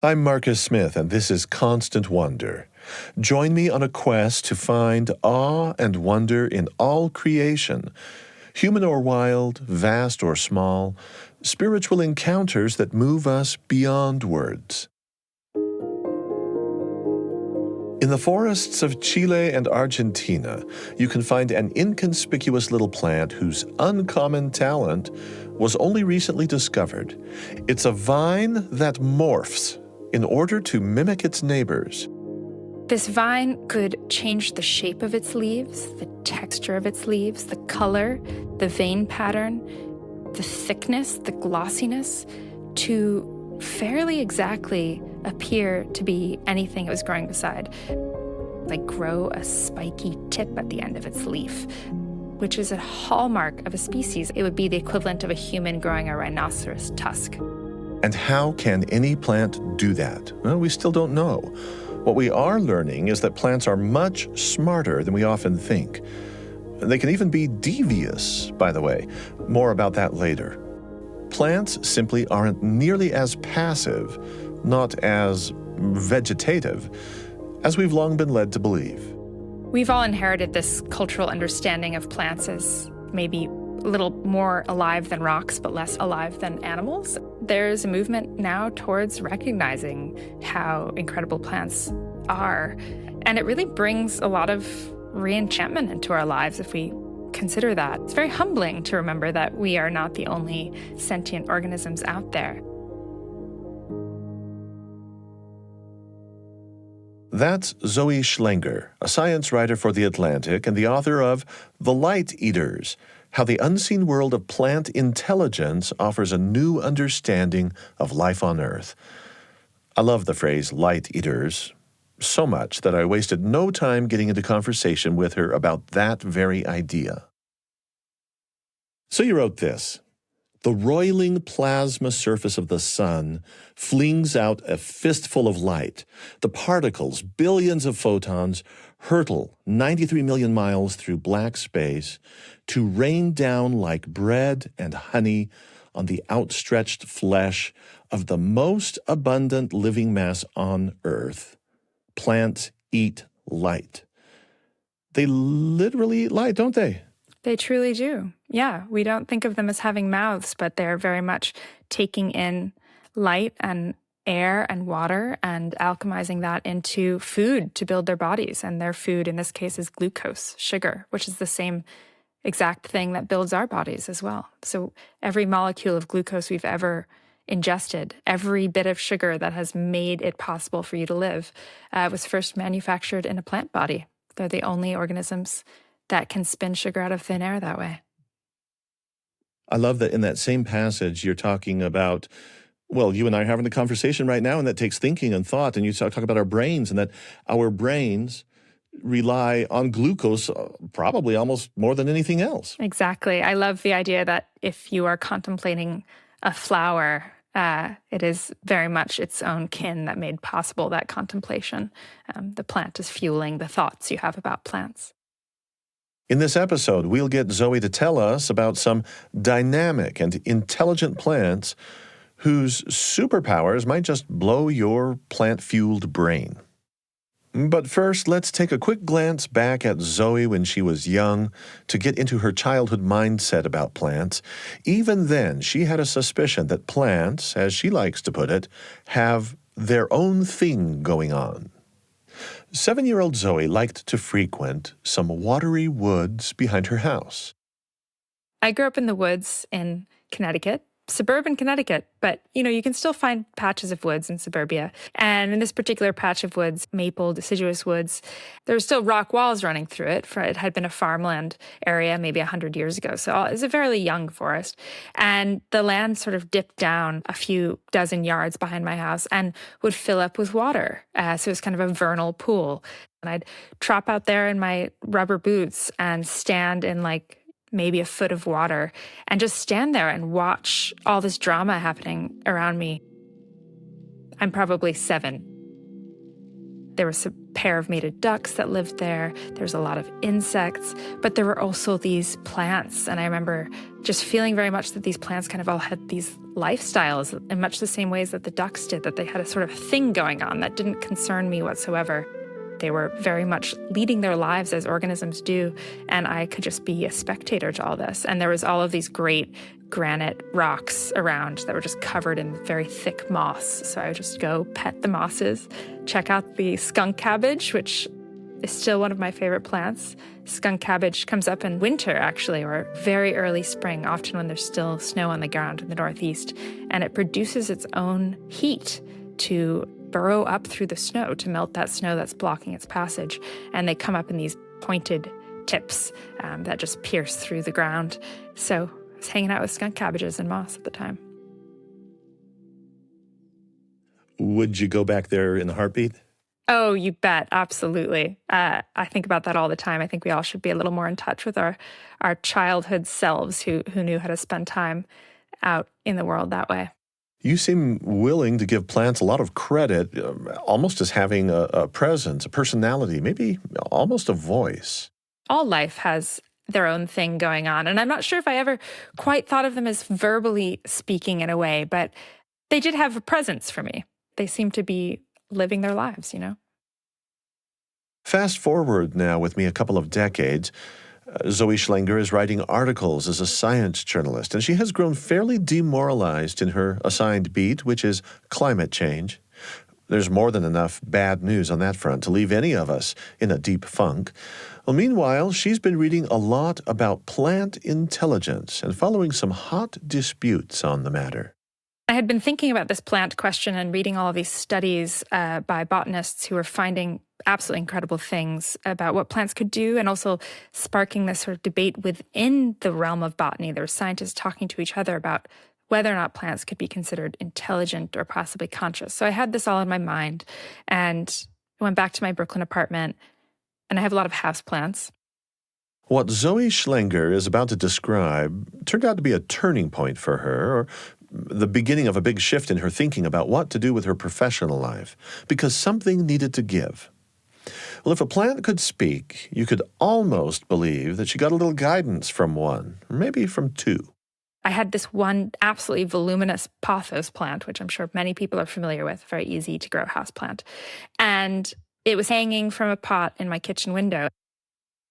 I'm Marcus Smith, and this is Constant Wonder. Join me on a quest to find awe and wonder in all creation, human or wild, vast or small, spiritual encounters that move us beyond words. In the forests of Chile and Argentina, you can find an inconspicuous little plant whose uncommon talent was only recently discovered. It's a vine that morphs in order to mimic its neighbors. This vine could change the shape of its leaves, the texture of its leaves, the color, the vein pattern, the thickness, the glossiness, to fairly exactly appear to be anything it was growing beside. Like grow a spiky tip at the end of its leaf, which is a hallmark of a species. It would be the equivalent of a human growing a rhinoceros tusk. And how can any plant do that? Well, we still don't know. What we are learning is that plants are much smarter than we often think. They can even be devious, by the way. More about that later. Plants simply aren't nearly as passive, not as vegetative, as we've long been led to believe. We've all inherited this cultural understanding of plants as maybe a little more alive than rocks, but less alive than animals. There's a movement now towards recognizing how incredible plants are. And it really brings a lot of re-enchantment into our lives if we consider that. It's very humbling to remember that we are not the only sentient organisms out there. That's Zoë Schlanger, a science writer for The Atlantic and the author of The Light Eaters, How the Unseen World of Plant Intelligence Offers a New Understanding of Life on Earth. I love the phrase light eaters so much that I wasted no time getting into conversation with her about that very idea. So you wrote this: the roiling plasma surface of the sun flings out a fistful of light. The particles, billions of photons, hurtle 93 million miles through black space to rain down like bread and honey on the outstretched flesh of the most abundant living mass on Earth. Plants eat light. They literally eat light, don't they? They truly do. Yeah, we don't think of them as having mouths, but they're very much taking in light and air and water and alchemizing that into food to build their bodies. And their food in this case is glucose, sugar, which is the same exact thing that builds our bodies as well. So every molecule of glucose we've ever ingested, every bit of sugar that has made it possible for you to live, was first manufactured in a plant body. They're the only organisms that can spin sugar out of thin air that way. I love that in that same passage you're talking about, well, you and I are having a conversation right now, and that takes thinking and thought, and you talk about our brains, and that our brains rely on glucose probably almost more than anything else. Exactly. I love the idea that if you are contemplating a flower, it is very much its own kin that made possible that contemplation. The plant is fueling the thoughts you have about plants. In this episode, we'll get Zoë to tell us about some dynamic and intelligent plants whose superpowers might just blow your plant-fueled brain. But first, let's take a quick glance back at Zoë when she was young to get into her childhood mindset about plants. Even then, she had a suspicion that plants, as she likes to put it, have their own thing going on. 7-year-old Zoë liked to frequent some watery woods behind her house. I grew up in the woods in Connecticut, suburban Connecticut, but, you can still find patches of woods in suburbia. And in this particular patch of woods, maple, deciduous woods, there were still rock walls running through it. It had been a farmland area maybe 100 years ago, so it was a fairly young forest. And the land sort of dipped down a few dozen yards behind my house and would fill up with water. So it was kind of a vernal pool. And I'd trot out there in my rubber boots and stand in maybe a foot of water and just stand there and watch all this drama happening around me. I'm probably 7. There was a pair of mated ducks that lived there. There was a lot of insects, but there were also these plants. And I remember just feeling very much that these plants kind of all had these lifestyles in much the same ways that the ducks did, that they had a sort of thing going on that didn't concern me whatsoever. They were very much leading their lives as organisms do, and I could just be a spectator to all this. And there was all of these great granite rocks around that were just covered in very thick moss. So I would just go pet the mosses, check out the skunk cabbage, which is still one of my favorite plants. Skunk cabbage comes up in winter, actually, or very early spring, often when there's still snow on the ground in the Northeast. And it produces its own heat to burrow up through the snow to melt that snow that's blocking its passage. And they come up in these pointed tips that just pierce through the ground. So I was hanging out with skunk cabbages and moss at the time. Would you go back there in a heartbeat? Oh, you bet. Absolutely. I think about that all the time. I think we all should be a little more in touch with our childhood selves who knew how to spend time out in the world that way. You seem willing to give plants a lot of credit, almost as having a presence, a personality, maybe almost a voice. All life has their own thing going on. And I'm not sure if I ever quite thought of them as verbally speaking in a way, but they did have a presence for me. They seem to be living their lives, you know? Fast forward now with me a couple of decades. Zoë Schlanger is writing articles as a science journalist, and she has grown fairly demoralized in her assigned beat, which is climate change. There's more than enough bad news on that front to leave any of us in a deep funk. Well, meanwhile, she's been reading a lot about plant intelligence and following some hot disputes on the matter. I had been thinking about this plant question and reading all of these studies by botanists who were finding absolutely incredible things about what plants could do, and also sparking this sort of debate within the realm of botany. There were scientists talking to each other about whether or not plants could be considered intelligent or possibly conscious. So I had this all in my mind, and I went back to my Brooklyn apartment, and I have a lot of houseplants. What Zoë Schlanger is about to describe turned out to be a turning point for her, or the beginning of a big shift in her thinking about what to do with her professional life, because something needed to give. Well, if a plant could speak, you could almost believe that she got a little guidance from one, or maybe from two. I had this one absolutely voluminous pothos plant, which I'm sure many people are familiar with, very easy to grow house plant. And it was hanging from a pot in my kitchen window.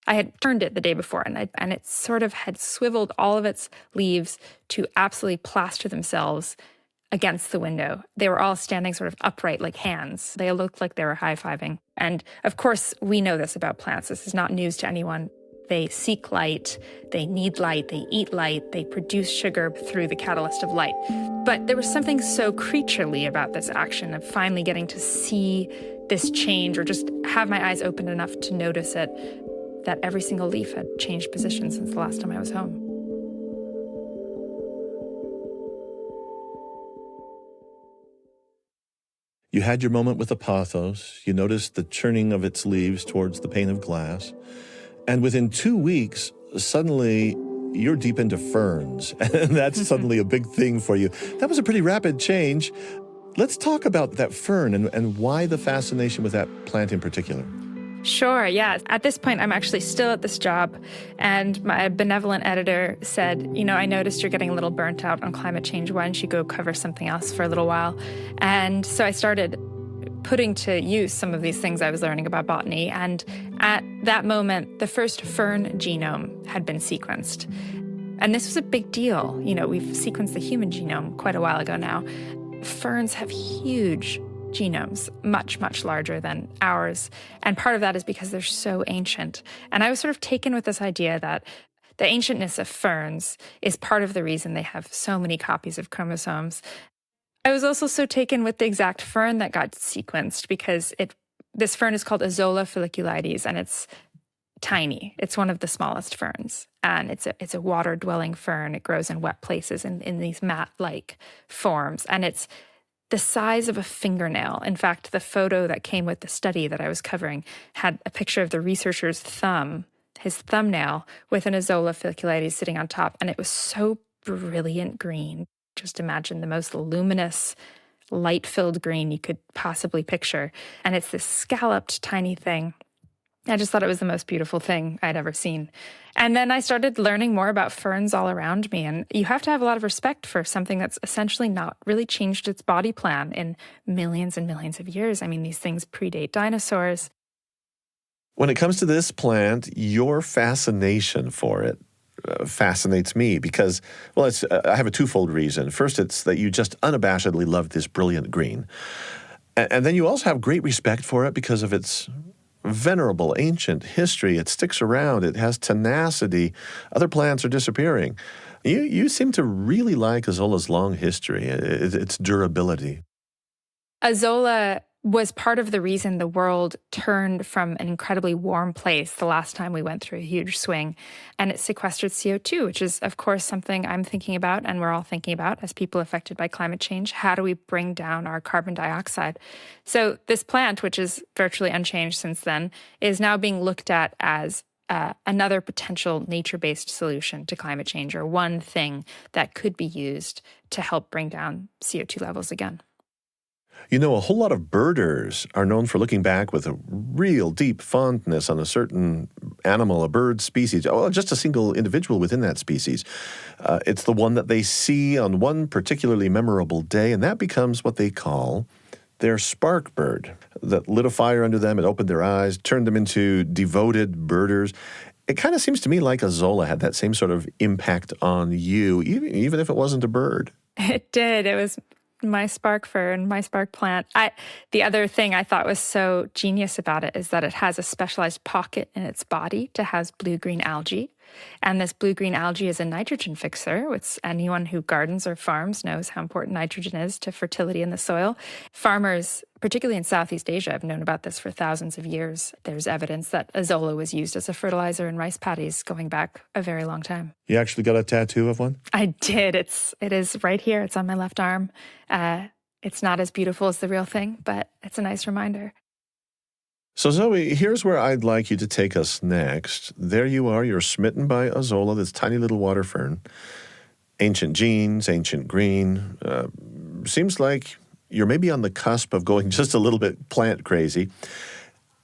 I had turned it the day before, and it sort of had swiveled all of its leaves to absolutely plaster themselves against the window. They were all standing sort of upright like hands. They looked like they were high-fiving. And of course, we know this about plants. This is not news to anyone. They seek light, they need light, they eat light, they produce sugar through the catalyst of light. But there was something so creaturely about this action of finally getting to see this change, or just have my eyes open enough to notice it, that every single leaf had changed position since the last time I was home. You had your moment with the pothos. You noticed the churning of its leaves towards the pane of glass. And within 2 weeks, suddenly you're deep into ferns. And that's suddenly a big thing for you. That was a pretty rapid change. Let's talk about that fern and why the fascination with that plant in particular. Sure, yeah. At this point, I'm actually still at this job, and my benevolent editor said, I noticed you're getting a little burnt out on climate change. Why don't you go cover something else for a little while? And so I started putting to use some of these things I was learning about botany, and at that moment, the first fern genome had been sequenced. And this was a big deal. We've sequenced the human genome quite a while ago now. Ferns have huge genomes, much, much larger than ours. And part of that is because they're so ancient. And I was sort of taken with this idea that the ancientness of ferns is part of the reason they have so many copies of chromosomes. I was also so taken with the exact fern that got sequenced because this fern is called Azolla folliculitis, and it's tiny. It's one of the smallest ferns, and it's a water-dwelling fern. It grows in wet places in these mat-like forms, and it's the size of a fingernail. In fact, the photo that came with the study that I was covering had a picture of the researcher's thumb, his thumbnail, with an Azolla folliculitis sitting on top, and it was so brilliant green. Just imagine the most luminous light-filled green you could possibly picture. And it's this scalloped tiny thing. I just thought it was the most beautiful thing I'd ever seen. And then I started learning more about ferns all around me. And you have to have a lot of respect for something that's essentially not really changed its body plan in millions and millions of years. I mean, these things predate dinosaurs. When it comes to this plant, your fascination for it fascinates me because, well, I have a twofold reason. First, it's that you just unabashedly love this brilliant green. And then you also have great respect for it because of its venerable, ancient history. It sticks around. It has tenacity. Other plants are disappearing. You seem to really like Azolla's long history, its durability. Azolla was part of the reason the world turned from an incredibly warm place the last time we went through a huge swing, and it sequestered CO2, which is, of course, something I'm thinking about and we're all thinking about as people affected by climate change. How do we bring down our carbon dioxide? So this plant, which is virtually unchanged since then, is now being looked at as another potential nature-based solution to climate change, or one thing that could be used to help bring down CO2 levels again. You know, a whole lot of birders are known for looking back with a real deep fondness on a certain animal, a bird species, or just a single individual within that species. It's the one that they see on one particularly memorable day, and that becomes what they call their spark bird, that lit a fire under them and opened their eyes, turned them into devoted birders. It kind of seems to me like Azolla had that same sort of impact on you, even if it wasn't a bird. It did. It was my spark fern, my spark plant. The other thing I thought was so genius about it is that it has a specialized pocket in its body to house blue-green algae. And this blue-green algae is a nitrogen fixer, which anyone who gardens or farms knows how important nitrogen is to fertility in the soil. Farmers, particularly in Southeast Asia, have known about this for thousands of years. There's evidence that Azolla was used as a fertilizer in rice paddies going back a very long time. You actually got a tattoo of one? I did. It is right here. It's on my left arm. It's not as beautiful as the real thing, but it's a nice reminder. So, Zoe, here's where I'd like you to take us next. There you are. You're smitten by Azolla, this tiny little water fern. Ancient genes, ancient green. Seems like you're maybe on the cusp of going just a little bit plant crazy.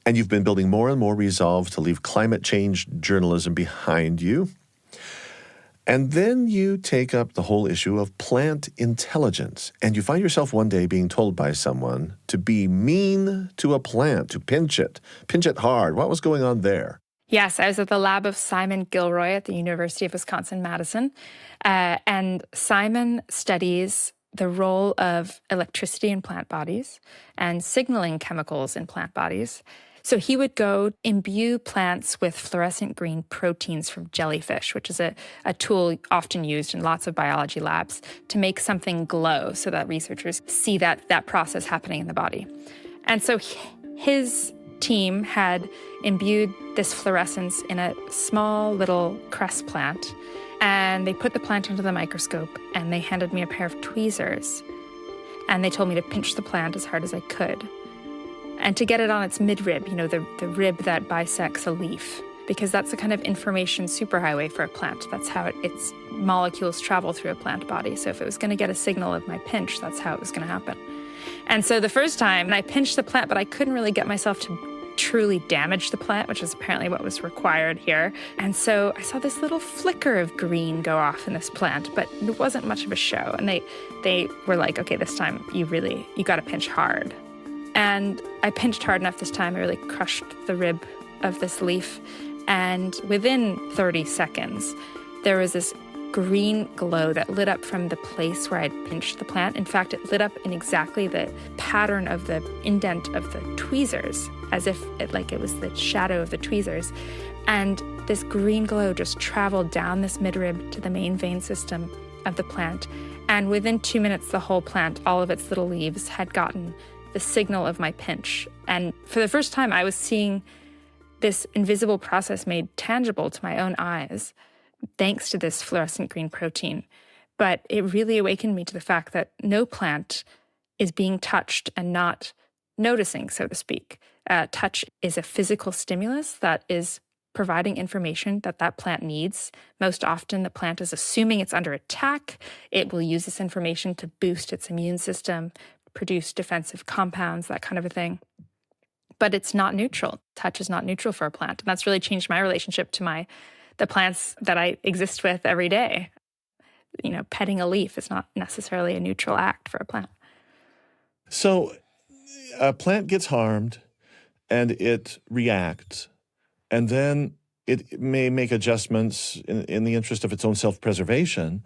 And you've been building more and more resolve to leave climate change journalism behind you. And then you take up the whole issue of plant intelligence, and you find yourself one day being told by someone to be mean to a plant, to pinch it hard. What was going on there? Yes, I was at the lab of Simon Gilroy at the University of Wisconsin-Madison, and Simon studies the role of electricity in plant bodies and signaling chemicals in plant bodies. So he would go imbue plants with fluorescent green proteins from jellyfish, which is a tool often used in lots of biology labs to make something glow so that researchers see that process happening in the body. And so his team had imbued this fluorescence in a small little cress plant, and they put the plant under the microscope, and they handed me a pair of tweezers, and they told me to pinch the plant as hard as I could. And to get it on its midrib, the rib that bisects a leaf, because that's the kind of information superhighway for a plant. That's how its molecules travel through a plant body. So if it was going to get a signal of my pinch, that's how it was going to happen. And so the first time, I pinched the plant, but I couldn't really get myself to truly damage the plant, which is apparently what was required here. And so I saw this little flicker of green go off in this plant, but it wasn't much of a show. And they were like, okay, this time you got to pinch hard. And I pinched hard enough this time, I really crushed the rib of this leaf. And within 30 seconds, there was this green glow that lit up from the place where I'd pinched the plant. In fact, it lit up in exactly the pattern of the indent of the tweezers, as if it was the shadow of the tweezers. And this green glow just traveled down this midrib to the main vein system of the plant. And within 2 minutes, the whole plant, all of its little leaves, had gotten the signal of my pinch. And for the first time, I was seeing this invisible process made tangible to my own eyes, thanks to this fluorescent green protein. But it really awakened me to the fact that no plant is being touched and not noticing, so to speak. Touch is a physical stimulus that is providing information that plant needs. Most often, the plant is assuming it's under attack. It will use this information to boost its immune system, produce defensive compounds, that kind of a thing. But it's not neutral. Touch is not neutral for a plant. And that's really changed my relationship to the plants that I exist with every day. Petting a leaf is not necessarily a neutral act for a plant. So a plant gets harmed and it reacts, and then it may make adjustments in the interest of its own self-preservation.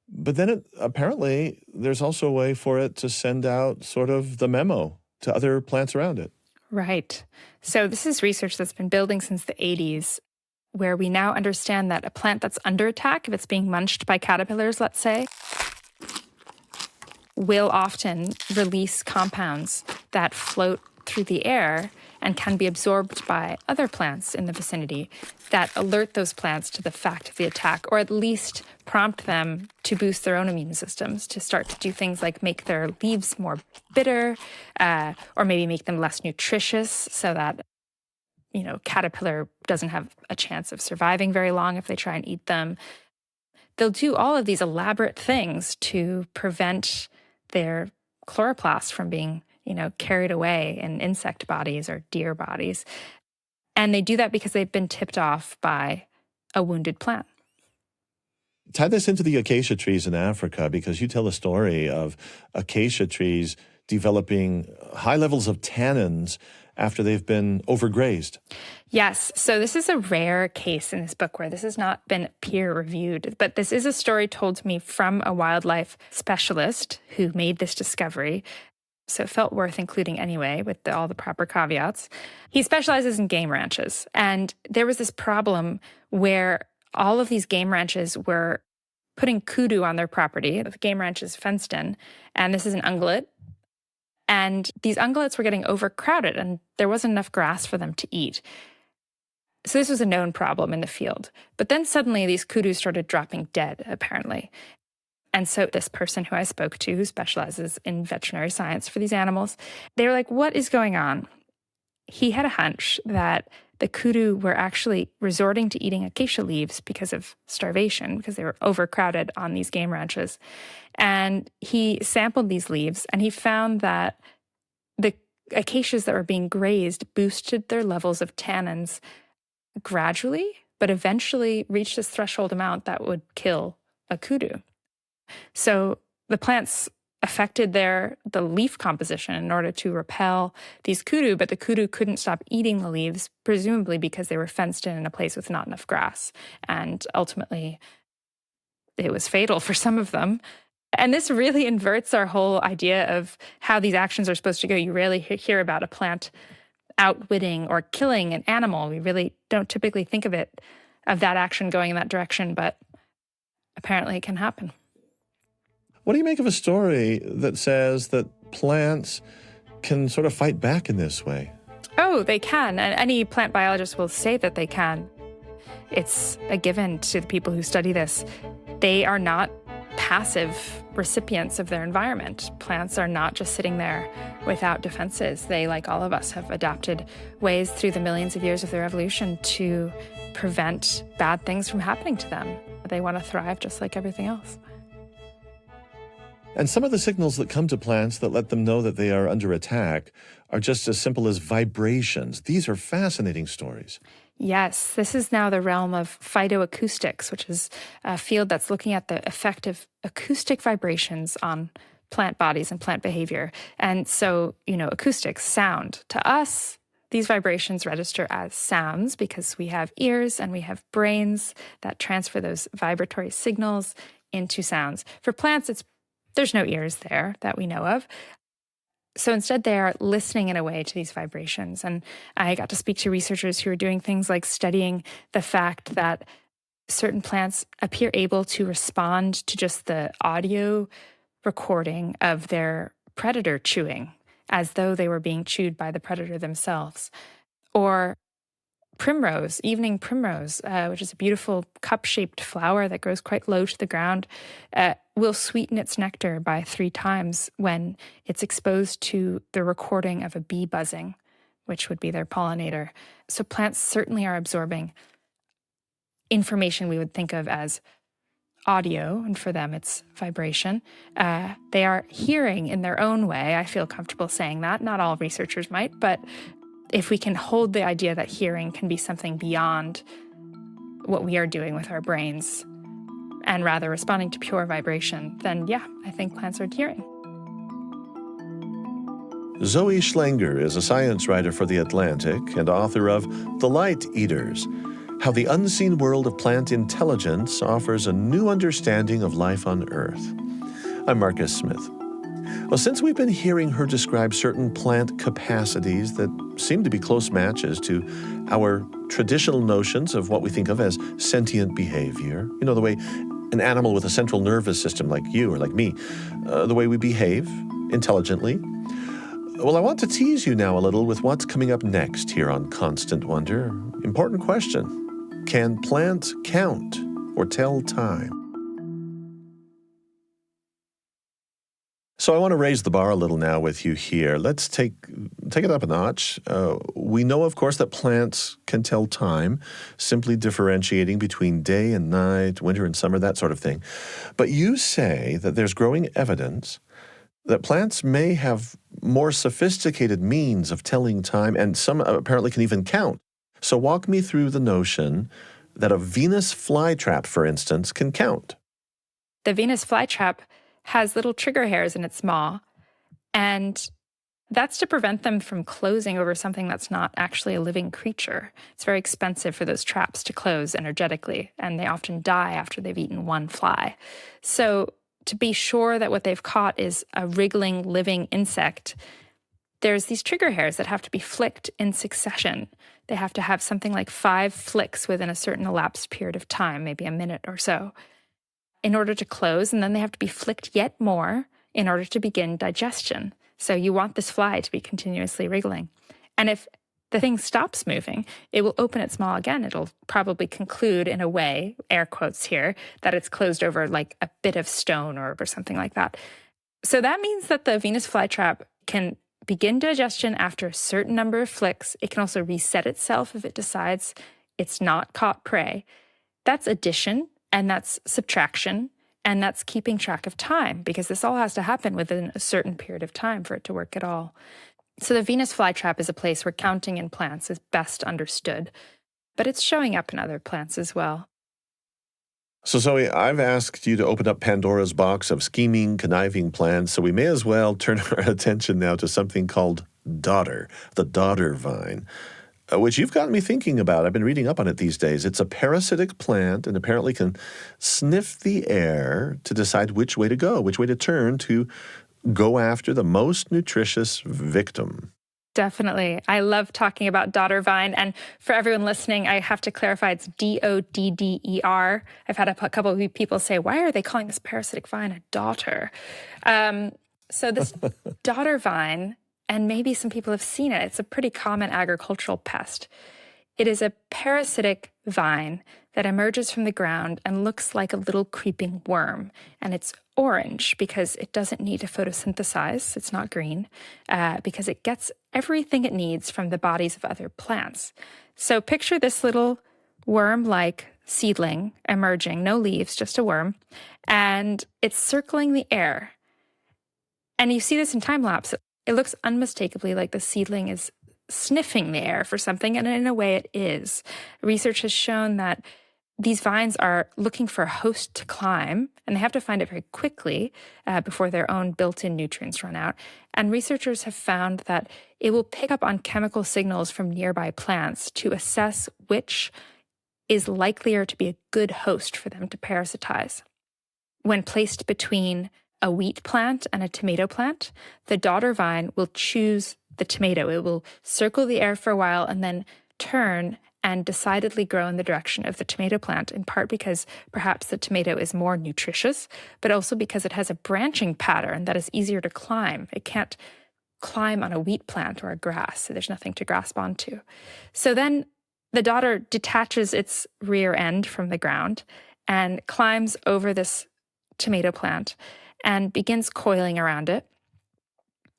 But then apparently there's also a way for it to send out sort of the memo to other plants around it. Right. So this is research that's been building since the 80s, where we now understand that a plant that's under attack, if it's being munched by caterpillars, let's say, will often release compounds that float through the air and can be absorbed by other plants in the vicinity that alert those plants to the fact of the attack, or at least prompt them to boost their own immune systems, to start to do things like make their leaves more bitter, or maybe make them less nutritious so that, caterpillar doesn't have a chance of surviving very long if they try and eat them. They'll do all of these elaborate things to prevent their chloroplasts from being carried away in insect bodies or deer bodies. And they do that because they've been tipped off by a wounded plant. Tie this into the acacia trees in Africa, because you tell a story of acacia trees developing high levels of tannins after they've been overgrazed. Yes. So this is a rare case in this book where this has not been peer-reviewed, but this is a story told to me from a wildlife specialist who made this discovery. So it felt worth including anyway, with all the proper caveats. He specializes in game ranches. And there was this problem where all of these game ranches were putting kudu on their property. The game ranch is fenced in, and this is an ungulate. And these ungulates were getting overcrowded, and there wasn't enough grass for them to eat. So this was a known problem in the field. But then suddenly these kudus started dropping dead, apparently. And so this person who I spoke to, who specializes in veterinary science for these animals, they were like, what is going on? He had a hunch that the kudu were actually resorting to eating acacia leaves because of starvation, because they were overcrowded on these game ranches. And he sampled these leaves, and he found that the acacias that were being grazed boosted their levels of tannins gradually, but eventually reached this threshold amount that would kill a kudu. So the plants affected the leaf composition in order to repel these kudu, but the kudu couldn't stop eating the leaves, presumably because they were fenced in a place with not enough grass. And ultimately, it was fatal for some of them. And this really inverts our whole idea of how these actions are supposed to go. You rarely hear about a plant outwitting or killing an animal. We really don't typically think of that action going in that direction, but apparently it can happen. What do you make of a story that says that plants can sort of fight back in this way? Oh, they can. And any plant biologist will say that they can. It's a given to the people who study this. They are not passive recipients of their environment. Plants are not just sitting there without defenses. They, like all of us, have adapted ways through the millions of years of their evolution to prevent bad things from happening to them. They want to thrive just like everything else. And some of the signals that come to plants that let them know that they are under attack are just as simple as vibrations. These are fascinating stories. Yes, this is now the realm of phytoacoustics, which is a field that's looking at the effect of acoustic vibrations on plant bodies and plant behavior. And so, acoustics, sound. To us, these vibrations register as sounds because we have ears and we have brains that transfer those vibratory signals into sounds. For plants, there's no ears there that we know of. So instead, they are listening in a way to these vibrations. And I got to speak to researchers who are doing things like studying the fact that certain plants appear able to respond to just the audio recording of their predator chewing, as though they were being chewed by the predator themselves. Or primrose, evening primrose, which is a beautiful cup-shaped flower that grows quite low to the ground, will sweeten its nectar by 3 times when it's exposed to the recording of a bee buzzing, which would be their pollinator. So plants certainly are absorbing information we would think of as audio, and for them it's vibration. They are hearing in their own way. I feel comfortable saying that. Not all researchers might, but if we can hold the idea that hearing can be something beyond what we are doing with our brains and rather responding to pure vibration, then yeah, I think plants are hearing. Zoë Schlanger is a science writer for The Atlantic and author of The Light Eaters: How the Unseen World of Plant Intelligence Offers a New Understanding of Life on Earth. I'm Marcus Smith. Well, since we've been hearing her describe certain plant capacities that seem to be close matches to our traditional notions of what we think of as sentient behavior, you know, the way an animal with a central nervous system like you or like me, the way we behave intelligently. Well, I want to tease you now a little with what's coming up next here on Constant Wonder. Important question. Can plants count or tell time? So I want to raise the bar a little now with you here. Let's take it up a notch. We know, of course, that plants can tell time, simply differentiating between day and night, winter and summer, that sort of thing. But you say that there's growing evidence that plants may have more sophisticated means of telling time, and some apparently can even count. So walk me through the notion that a Venus flytrap, for instance, can count. The Venus flytrap has little trigger hairs in its maw, and that's to prevent them from closing over something that's not actually a living creature. It's very expensive for those traps to close energetically, and they often die after they've eaten one fly. So to be sure that what they've caught is a wriggling, living insect, there's these trigger hairs that have to be flicked in succession. They have to have something like 5 flicks within a certain elapsed period of time, maybe a minute or so, in order to close, and then they have to be flicked yet more in order to begin digestion. So you want this fly to be continuously wriggling. And if the thing stops moving, it will open its maw again. It'll probably conclude in a way, air quotes here, that it's closed over like a bit of stone or something like that. So that means that the Venus flytrap can begin digestion after a certain number of flicks. It can also reset itself if it decides it's not caught prey. That's addition, and that's subtraction, and that's keeping track of time, because this all has to happen within a certain period of time for it to work at all. So the Venus flytrap is a place where counting in plants is best understood, but it's showing up in other plants as well. So Zoe, I've asked you to open up Pandora's box of scheming, conniving plants, so we may as well turn our attention now to something called Dodder, the Dodder vine, which you've gotten me thinking about. I've been reading up on it these days. It's a parasitic plant and apparently can sniff the air to decide which way to go, which way to turn to go after the most nutritious victim. Definitely. I love talking about Dodder vine. And for everyone listening, I have to clarify it's Dodder. I've had a couple of people say, why are they calling this parasitic vine a daughter? So this Dodder vine, and maybe some people have seen it, it's a pretty common agricultural pest. It is a parasitic vine that emerges from the ground and looks like a little creeping worm. And it's orange because it doesn't need to photosynthesize. It's not green because it gets everything it needs from the bodies of other plants. So picture this little worm-like seedling emerging, no leaves, just a worm, and it's circling the air. And you see this in time lapse. It looks unmistakably like the seedling is sniffing the air for something, and in a way it is. Research has shown that these vines are looking for a host to climb, and they have to find it very quickly before their own built-in nutrients run out. And researchers have found that it will pick up on chemical signals from nearby plants to assess which is likelier to be a good host for them to parasitize. When placed between a wheat plant and a tomato plant, the Dodder vine will choose the tomato. It will circle the air for a while and then turn and decidedly grow in the direction of the tomato plant, in part because perhaps the tomato is more nutritious, but also because it has a branching pattern that is easier to climb. It can't climb on a wheat plant or a grass, so there's nothing to grasp onto. So then the Dodder detaches its rear end from the ground and climbs over this tomato plant and begins coiling around it.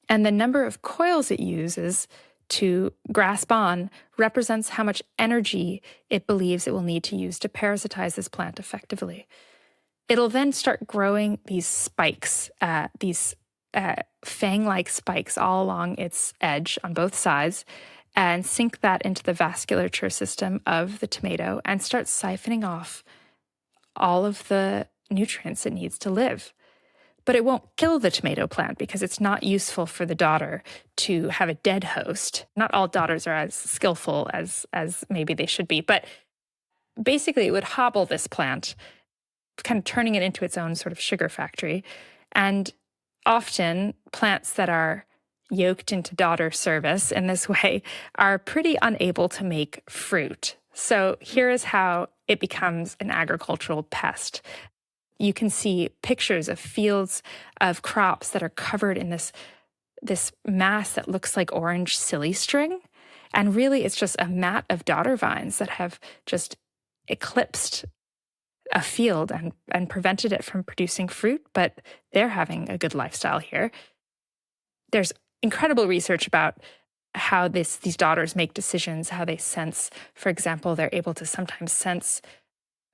And the number of coils it uses to grasp on represents how much energy it believes it will need to use to parasitize this plant effectively. it'll then start growing these spikes, these fang-like spikes all along its edge on both sides, and sink that into the vasculature system of the tomato and start siphoning off all of the nutrients it needs to live. But it won't kill the tomato plant because it's not useful for the dodder to have a dead host. Not all dodders are as skillful as maybe they should be, but basically it would hobble this plant, kind of turning it into its own sort of sugar factory. And often plants that are yoked into dodder service in this way are pretty unable to make fruit. So here is how it becomes an agricultural pest. You can see pictures of fields of crops that are covered in this mass that looks like orange silly string. And really, it's just a mat of dodder vines that have just eclipsed a field and prevented it from producing fruit, but they're having a good lifestyle here. There's incredible research about how these dodders make decisions, how they sense. For example, they're able to sometimes sense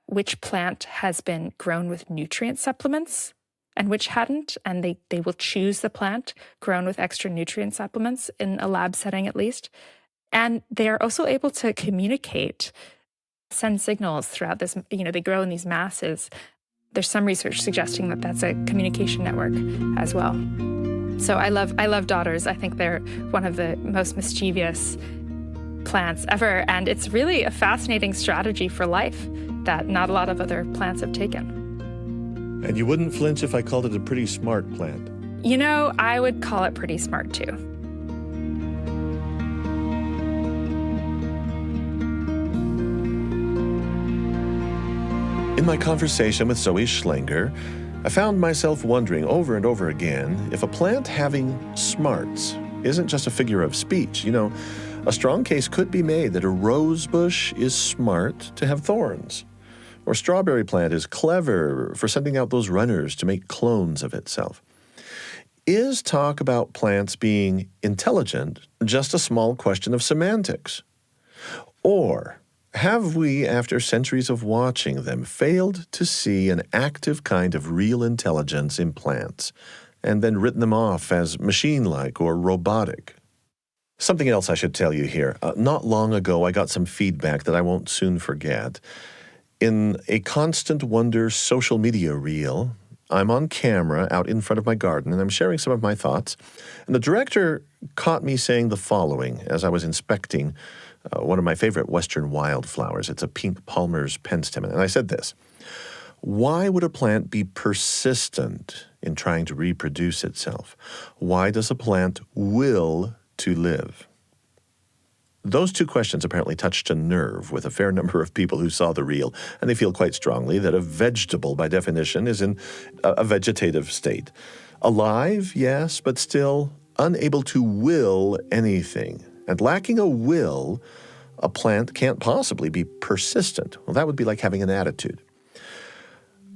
which plant has been grown with nutrient supplements and which hadn't, and they will choose the plant grown with extra nutrient supplements in a lab setting at least. And they are also able to communicate, send signals throughout this, they grow in these masses. There's some research suggesting that that's a communication network as well. So I love dodders. I think they're one of the most mischievous plants ever, and it's really a fascinating strategy for life that not a lot of other plants have taken. And you wouldn't flinch if I called it a pretty smart plant. I would call it pretty smart too. In my conversation with Zoë Schlanger, I found myself wondering over and over again if a plant having smarts isn't just a figure of speech. A strong case could be made that a rose bush is smart to have thorns, or a strawberry plant is clever for sending out those runners to make clones of itself. Is talk about plants being intelligent just a small question of semantics? Or have we, after centuries of watching them, failed to see an active kind of real intelligence in plants, and then written them off as machine-like or robotic? Something else I should tell you here. Not long ago, I got some feedback that I won't soon forget. In a Constant Wonder social media reel, I'm on camera out in front of my garden, and I'm sharing some of my thoughts. And the director caught me saying the following as I was inspecting one of my favorite Western wildflowers. It's a pink Palmer's penstemon. And I said this: why would a plant be persistent in trying to reproduce itself? Why does a plant will to live? Those two questions apparently touched a nerve with a fair number of people who saw the reel, and they feel quite strongly that a vegetable, by definition, is in a vegetative state. Alive, yes, but still unable to will anything. And lacking a will, a plant can't possibly be persistent. Well, that would be like having an attitude.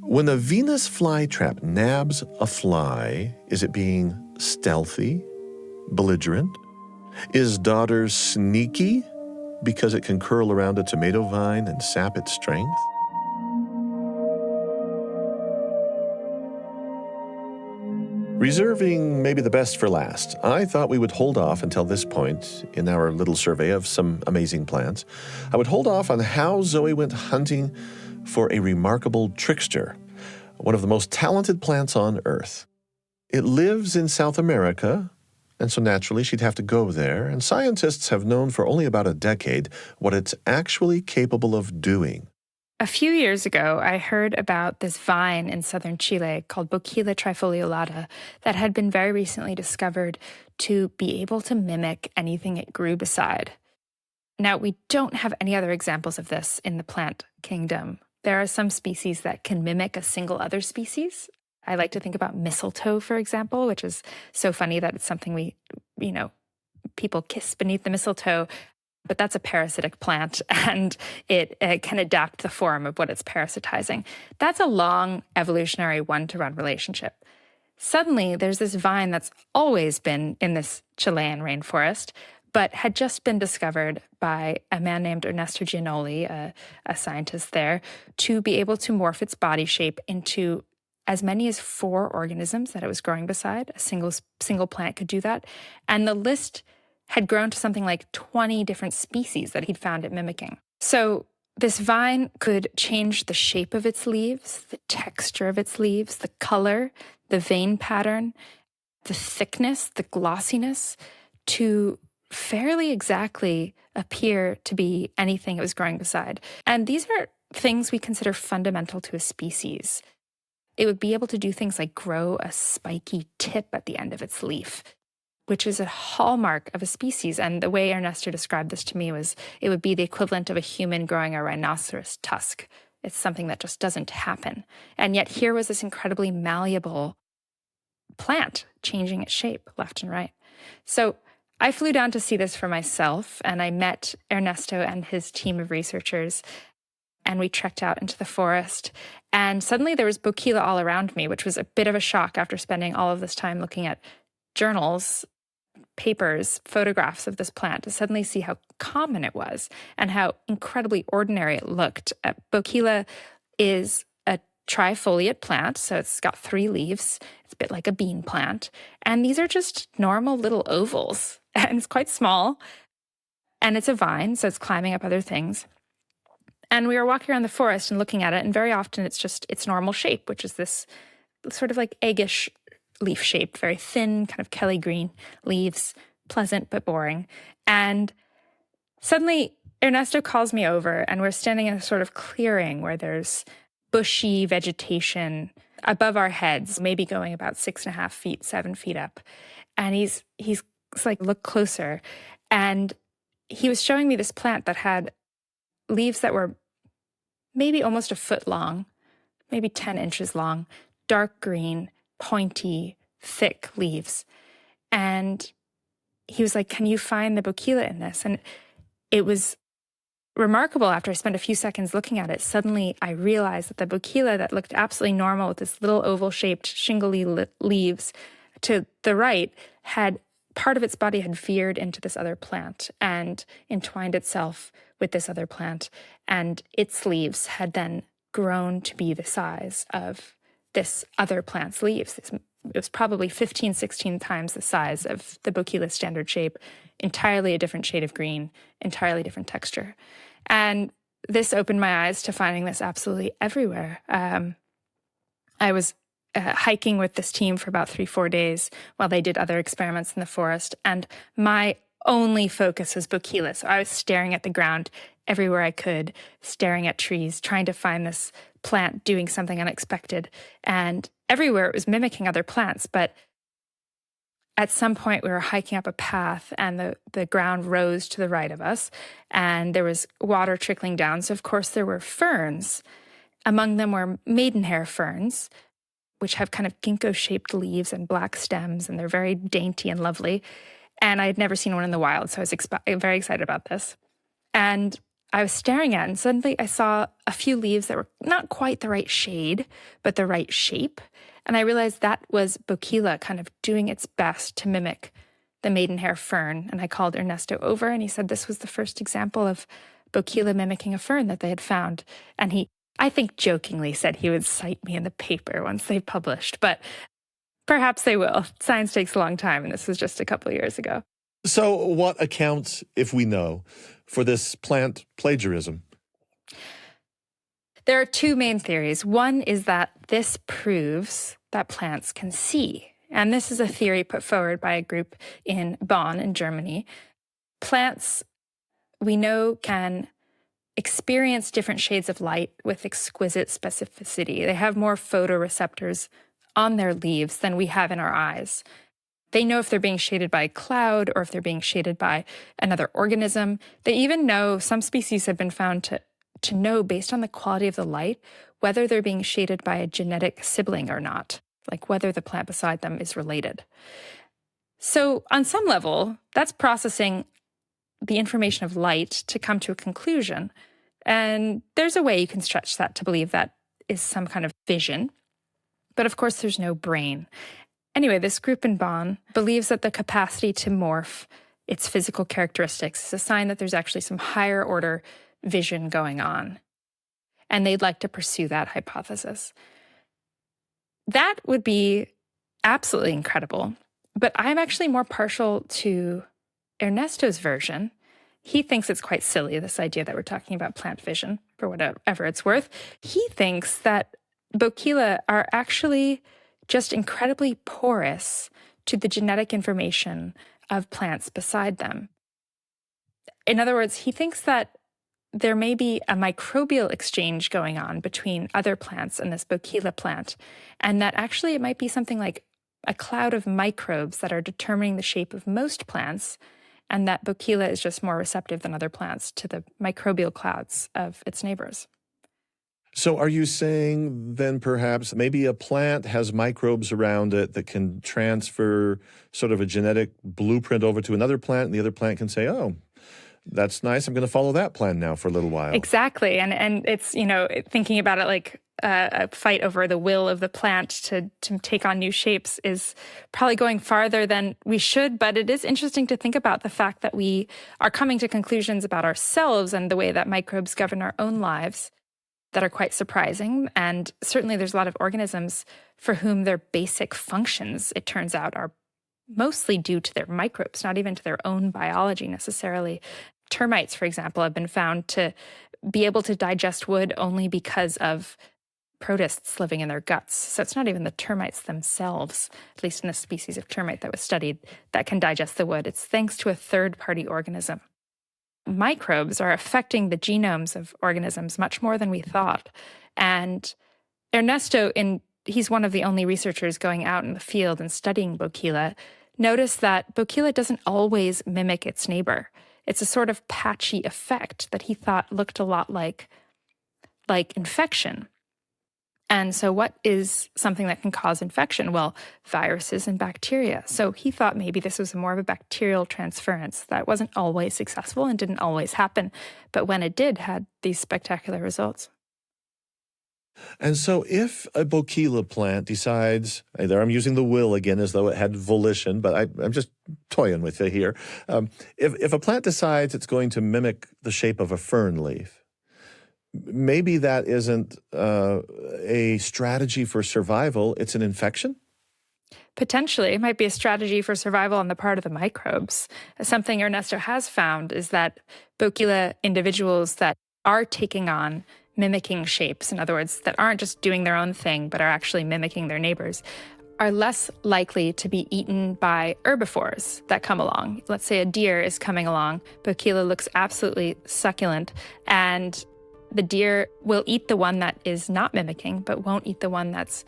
When a Venus flytrap nabs a fly, is it being stealthy, belligerent? Is Dodder sneaky because it can curl around a tomato vine and sap its strength? Reserving maybe the best for last, I thought we would hold off until this point in our little survey of some amazing plants. I would hold off on how Zoë went hunting for a remarkable trickster, one of the most talented plants on Earth. It lives in South America, and so naturally she'd have to go there, and scientists have known for only about a decade what it's actually capable of doing. A few years ago, I heard about this vine in southern Chile called Boquila trifoliolata that had been very recently discovered to be able to mimic anything it grew beside. Now, we don't have any other examples of this in the plant kingdom. There are some species that can mimic a single other species. I like to think about mistletoe, for example, which is so funny that it's something people kiss beneath the mistletoe. But that's a parasitic plant, and it can adapt the form of what it's parasitizing. That's a long evolutionary one-to-one relationship. Suddenly, there's this vine that's always been in this Chilean rainforest, but had just been discovered by a man named Ernesto Giannoli, a scientist there, to be able to morph its body shape into as many as 4 organisms that it was growing beside. A single plant could do that. And the list had grown to something like 20 different species that he'd found it mimicking. So this vine could change the shape of its leaves, the texture of its leaves, the color, the vein pattern, the thickness, the glossiness, to fairly exactly appear to be anything it was growing beside. And these are things we consider fundamental to a species. It would be able to do things like grow a spiky tip at the end of its leaf, which is a hallmark of a species. And the way Ernesto described this to me was it would be the equivalent of a human growing a rhinoceros tusk. It's something that just doesn't happen. And yet here was this incredibly malleable plant changing its shape left and right. So I flew down to see this for myself, and I met Ernesto and his team of researchers, and we trekked out into the forest. And suddenly there was Boquila all around me, which was a bit of a shock after spending all of this time looking at journals, papers, photographs of this plant, to suddenly see how common it was and how incredibly ordinary it looked. Boquila is a trifoliate plant, so it's got 3 leaves. It's a bit like a bean plant. And these are just normal little ovals. And it's quite small. And it's a vine, so it's climbing up other things. And we were walking around the forest and looking at it, and very often it's just its normal shape, which is this sort of like eggish leaf shape, very thin, kind of Kelly green leaves, pleasant but boring. And suddenly Ernesto calls me over, and we're standing in a sort of clearing where there's bushy vegetation above our heads, maybe going about 6.5 feet, 7 feet up. And he's like, look closer. And he was showing me this plant that had leaves that were maybe almost a foot long, maybe 10 inches long, dark green, pointy, thick leaves. And he was like, can you find the Boquila in this? And it was remarkable. After I spent a few seconds looking at it, suddenly I realized that the Boquila that looked absolutely normal with this little oval-shaped shingly leaves to the right had part of its body had veered into this other plant and entwined itself with this other plant. And its leaves had then grown to be the size of this other plant's leaves. It was probably 15, 16 times the size of the Boquila standard shape, entirely a different shade of green, entirely different texture. And this opened my eyes to finding this absolutely everywhere. I was hiking with this team for about 3-4 days while they did other experiments in the forest. And my only focus was Boquila. So I was staring at the ground everywhere I could, staring at trees, trying to find this plant doing something unexpected. And everywhere it was mimicking other plants. But at some point we were hiking up a path, and the ground rose to the right of us, and there was water trickling down. So of course there were ferns. Among them were maidenhair ferns, which have kind of ginkgo-shaped leaves and black stems, and they're very dainty and lovely. And I had never seen one in the wild, so I was very excited about this. And I was staring at it, and suddenly I saw a few leaves that were not quite the right shade, but the right shape. And I realized that was Boquila kind of doing its best to mimic the maidenhair fern. And I called Ernesto over, and he said this was the first example of Boquila mimicking a fern that they had found. And he, I think jokingly, said he would cite me in the paper once they published, but perhaps they will. Science takes a long time, and this was just a couple of years ago. So what accounts, if we know, for this plant plagiarism? There are 2 main theories. One is that this proves that plants can see. And this is a theory put forward by a group in Bonn in Germany. Plants, we know, can experience different shades of light with exquisite specificity. They have more photoreceptors on their leaves than we have in our eyes. They know if they're being shaded by a cloud or if they're being shaded by another organism. They even know, some species have been found to know, based on the quality of the light, whether they're being shaded by a genetic sibling or not, like whether the plant beside them is related. So on some level, that's processing the information of light to come to a conclusion. And there's a way you can stretch that to believe that is some kind of vision. But of course, there's no brain. Anyway, this group in Bonn believes that the capacity to morph its physical characteristics is a sign that there's actually some higher order vision going on. And they'd like to pursue that hypothesis. That would be absolutely incredible. But I'm actually more partial to Ernesto's version. He thinks it's quite silly, this idea that we're talking about plant vision, for whatever it's worth. He thinks that Boquila are actually just incredibly porous to the genetic information of plants beside them. In other words, he thinks that there may be a microbial exchange going on between other plants and this Boquila plant, and that actually it might be something like a cloud of microbes that are determining the shape of most plants, and that Boquila is just more receptive than other plants to the microbial clouds of its neighbors. So are you saying then perhaps maybe a plant has microbes around it that can transfer sort of a genetic blueprint over to another plant, and the other plant can say, oh, that's nice, I'm going to follow that plan now for a little while? Exactly. And it's, thinking about it like a fight over the will of the plant to take on new shapes is probably going farther than we should. But it is interesting to think about the fact that we are coming to conclusions about ourselves and the way that microbes govern our own lives that are quite surprising. And certainly there's a lot of organisms for whom their basic functions, it turns out, are mostly due to their microbes, not even to their own biology necessarily. Termites, for example, have been found to be able to digest wood only because of protists living in their guts. So it's not even the termites themselves, at least in the species of termite that was studied, that can digest the wood. It's thanks to a third-party organism. Microbes are affecting the genomes of organisms much more than we thought. And Ernesto, he's one of the only researchers going out in the field and studying Boquila, noticed that Boquila doesn't always mimic its neighbor. It's a sort of patchy effect that he thought looked a lot like infection. And so what is something that can cause infection? Well, viruses and bacteria. So he thought maybe this was more of a bacterial transference that wasn't always successful and didn't always happen, but when it did, had these spectacular results. And so if a Boquila plant decides, there I'm using the will again as though it had volition, but I'm just toying with it here. If a plant decides it's going to mimic the shape of a fern leaf, maybe that isn't a strategy for survival, it's an infection? Potentially, it might be a strategy for survival on the part of the microbes. Something Ernesto has found is that Boquila individuals that are taking on mimicking shapes, in other words, that aren't just doing their own thing, but are actually mimicking their neighbors, are less likely to be eaten by herbivores that come along. Let's say a deer is coming along, Boquila looks absolutely succulent, and the deer will eat the one that is not mimicking, but won't eat the one that's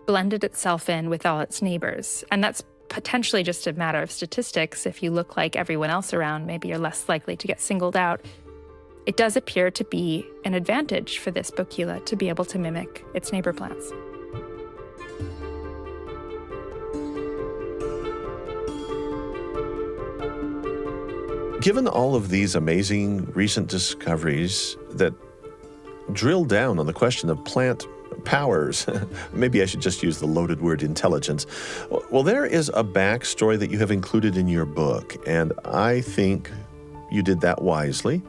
blended itself in with all its neighbors. And that's potentially just a matter of statistics. If you look like everyone else around, maybe you're less likely to get singled out. It does appear to be an advantage for this Boquila to be able to mimic its neighbor plants. Given all of these amazing recent discoveries that drill down on the question of plant powers, maybe I should just use the loaded word intelligence. Well, there is a backstory that you have included in your book, and I think you did that wisely.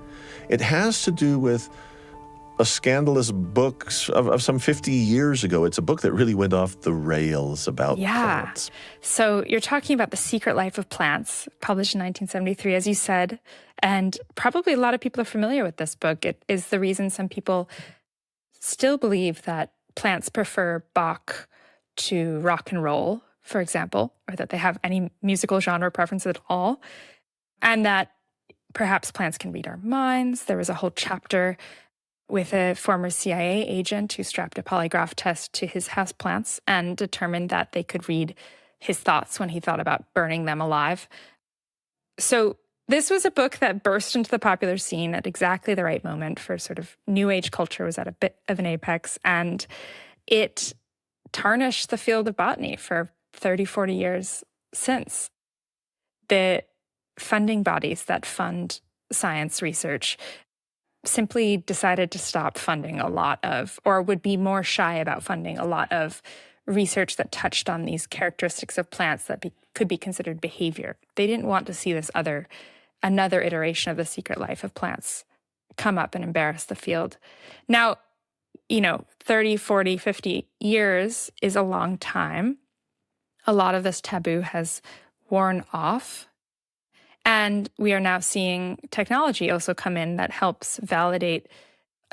It has to do with a scandalous book of some 50 years ago. It's a book that really went off the rails about plants. So you're talking about The Secret Life of Plants, published in 1973, as you said, and probably a lot of people are familiar with this book. It is the reason some people still believe that plants prefer Bach to rock and roll, for example, or that they have any musical genre preference at all, and that perhaps plants can read our minds. There was a whole chapter with a former CIA agent who strapped a polygraph test to his houseplants and determined that they could read his thoughts when he thought about burning them alive. So this was a book that burst into the popular scene at exactly the right moment for sort of New Age culture was at a bit of an apex, and it tarnished the field of botany for 30, 40 years since. The funding bodies that fund science research simply decided to stop funding a lot of, or would be more shy about funding a lot of research that touched on these characteristics of plants that could be considered behavior. They didn't want to see this another iteration of the secret life of plants come up and embarrass the field. Now, 30, 40, 50 years is a long time. A lot of this taboo has worn off. And we are now seeing technology also come in that helps validate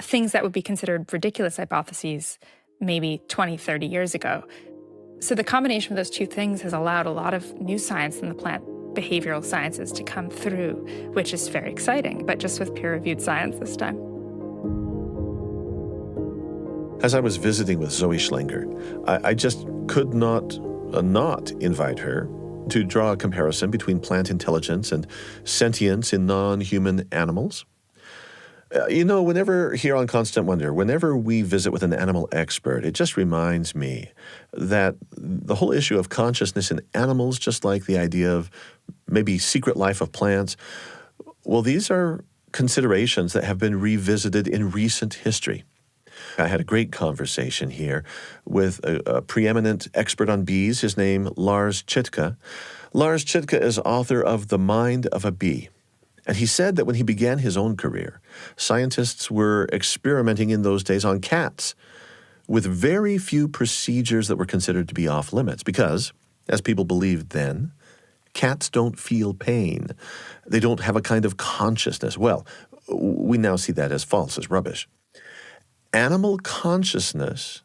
things that would be considered ridiculous hypotheses maybe 20, 30 years ago. So the combination of those two things has allowed a lot of new science in the plant behavioral sciences to come through, which is very exciting, but just with peer-reviewed science this time. As I was visiting with Zoë Schlanger, I just could not invite her to draw a comparison between plant intelligence and sentience in non-human animals. Whenever here on Constant Wonder, whenever we visit with an animal expert, it just reminds me that the whole issue of consciousness in animals, just like the idea of maybe secret life of plants, well, these are considerations that have been revisited in recent history. I had a great conversation here with a preeminent expert on bees, his name Lars Chitka. Lars Chitka is author of The Mind of a Bee. And he said that when he began his own career, scientists were experimenting in those days on cats with very few procedures that were considered to be off limits because, as people believed then, cats don't feel pain. They don't have a kind of consciousness. Well, we now see that as false, as rubbish. Animal consciousness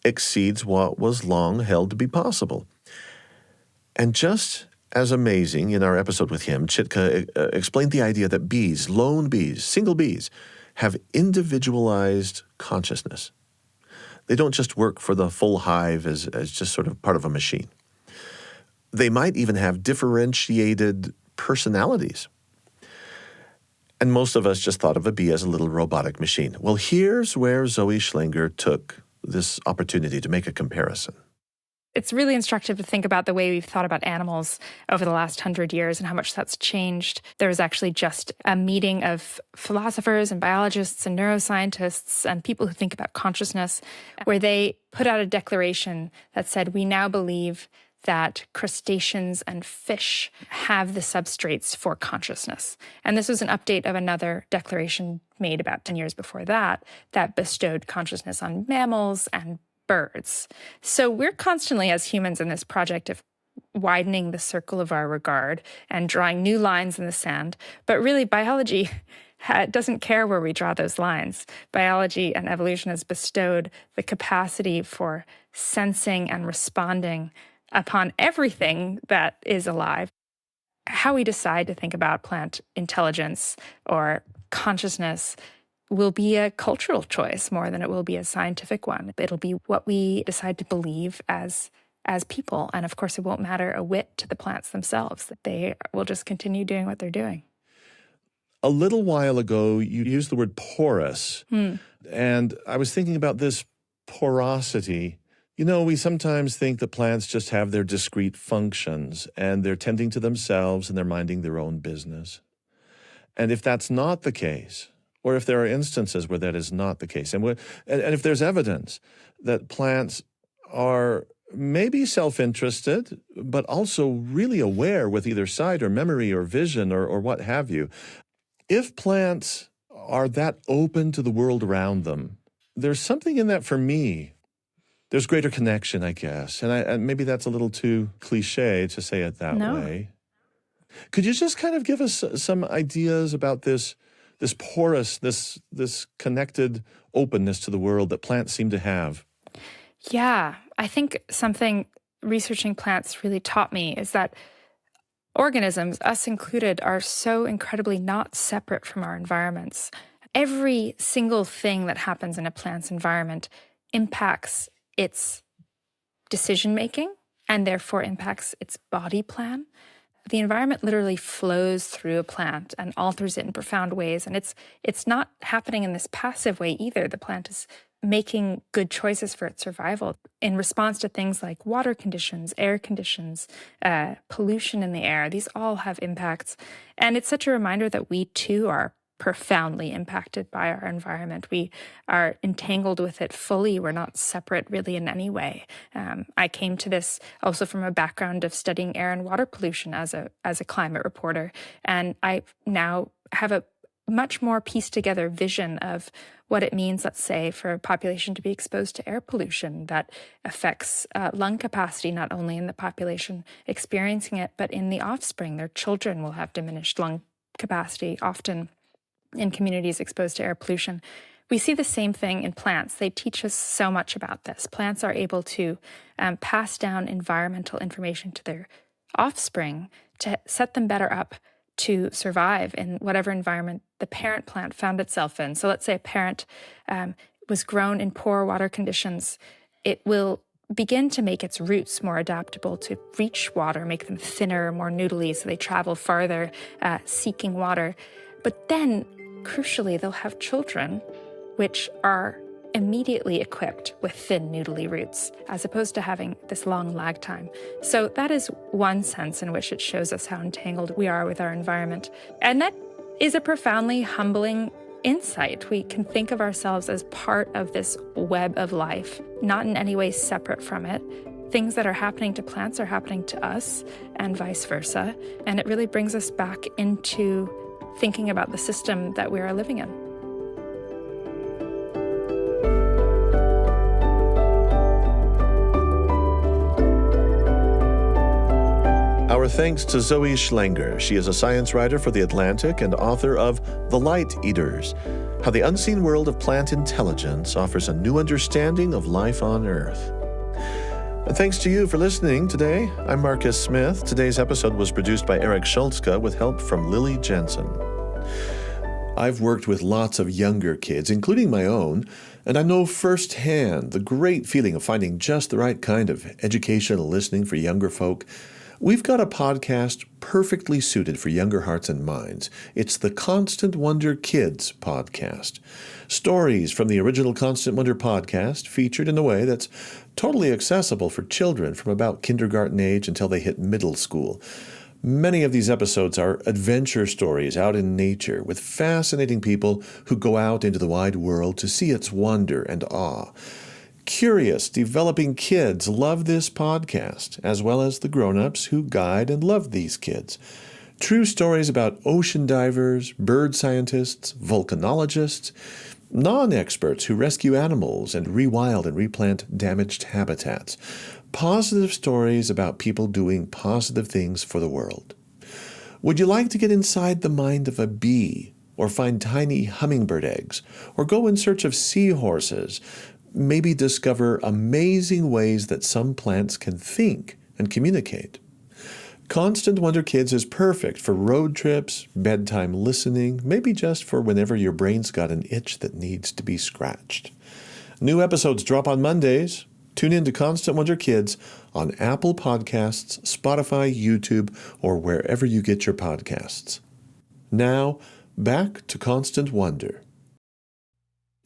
exceeds what was long held to be possible. And just as amazing, in our episode with him, Chitka explained the idea that bees, lone bees, single bees, have individualized consciousness. They don't just work for the full hive as just sort of part of a machine. They might even have differentiated personalities. And most of us just thought of a bee as a little robotic machine. Well, here's where Zoë Schlanger took this opportunity to make a comparison. It's really instructive to think about the way we've thought about animals over the last 100 years and how much that's changed. There was actually just a meeting of philosophers and biologists and neuroscientists and people who think about consciousness, where they put out a declaration that said, we now believe that crustaceans and fish have the substrates for consciousness. And this was an update of another declaration made about 10 years before that bestowed consciousness on mammals and birds. So we're constantly, as humans, in this project of widening the circle of our regard and drawing new lines in the sand. But really, biology doesn't care where we draw those lines. Biology and evolution has bestowed the capacity for sensing and responding upon everything that is alive. How we decide to think about plant intelligence or consciousness will be a cultural choice more than it will be a scientific one. It'll be what we decide to believe as people. And of course, it won't matter a whit to the plants themselves. They will just continue doing what they're doing. A little while ago, you used the word porous. And I was thinking about this porosity. We sometimes think that plants just have their discrete functions and they're tending to themselves and they're minding their own business. And if that's not the case, or if there are instances where that is not the case, and if there's evidence that plants are maybe self-interested, but also really aware with either sight or memory or vision or what have you, if plants are that open to the world around them, there's something in that for me. There's greater connection, I guess. And maybe that's a little too cliche to say it that way. Could you just kind of give us some ideas about this porous, this connected openness to the world that plants seem to have? Yeah, I think something researching plants really taught me is that organisms, us included, are so incredibly not separate from our environments. Every single thing that happens in a plant's environment impacts its decision-making and therefore impacts its body plan. The environment literally flows through a plant and alters it in profound ways. And it's not happening in this passive way either. The plant is making good choices for its survival in response to things like water conditions, air conditions, pollution in the air. These all have impacts. And it's such a reminder that we too are profoundly impacted by our environment. We are entangled with it fully. We're not separate really in any way. I came to this also from a background of studying air and water pollution as a climate reporter. And I now have a much more pieced together vision of what it means, let's say, for a population to be exposed to air pollution that affects lung capacity, not only in the population experiencing it, but in the offspring. Their children will have diminished lung capacity, often in communities exposed to air pollution. We see the same thing in plants. They teach us so much about this. Plants are able to pass down environmental information to their offspring to set them better up to survive in whatever environment the parent plant found itself in. So let's say a parent was grown in poor water conditions. It will begin to make its roots more adaptable to reach water, make them thinner, more noodly, so they travel farther seeking water. But then, crucially, they'll have children which are immediately equipped with thin, noodly roots, as opposed to having this long lag time. So that is one sense in which it shows us how entangled we are with our environment. And that is a profoundly humbling insight. We can think of ourselves as part of this web of life, not in any way separate from it. Things that are happening to plants are happening to us, and vice versa. And it really brings us back into thinking about the system that we are living in. Our thanks to Zoë Schlanger. She is a science writer for The Atlantic and author of The Light Eaters, How the Unseen World of Plant Intelligence Offers a New Understanding of Life on Earth. And thanks to you for listening today. I'm Marcus Smith. Today's episode was produced by Eric Schultzka with help from Lily Jensen. I've worked with lots of younger kids, including my own, and I know firsthand the great feeling of finding just the right kind of educational listening for younger folk. We've got a podcast perfectly suited for younger hearts and minds. It's the Constant Wonder Kids podcast. Stories from the original Constant Wonder podcast featured in a way that's totally accessible for children from about kindergarten age until they hit middle school. Many of these episodes are adventure stories out in nature with fascinating people who go out into the wide world to see its wonder and awe. Curious, developing kids love this podcast, as well as the grown-ups who guide and love these kids. True stories about ocean divers, bird scientists, volcanologists, non-experts who rescue animals and rewild and replant damaged habitats. Positive stories about people doing positive things for the world. Would you like to get inside the mind of a bee, or find tiny hummingbird eggs, or go in search of seahorses? Maybe discover amazing ways that some plants can think and communicate. Constant Wonder Kids is perfect for road trips, bedtime listening, maybe just for whenever your brain's got an itch that needs to be scratched. New episodes drop on Mondays. Tune in to Constant Wonder Kids on Apple Podcasts, Spotify, YouTube, or wherever you get your podcasts. Now, back to Constant Wonder.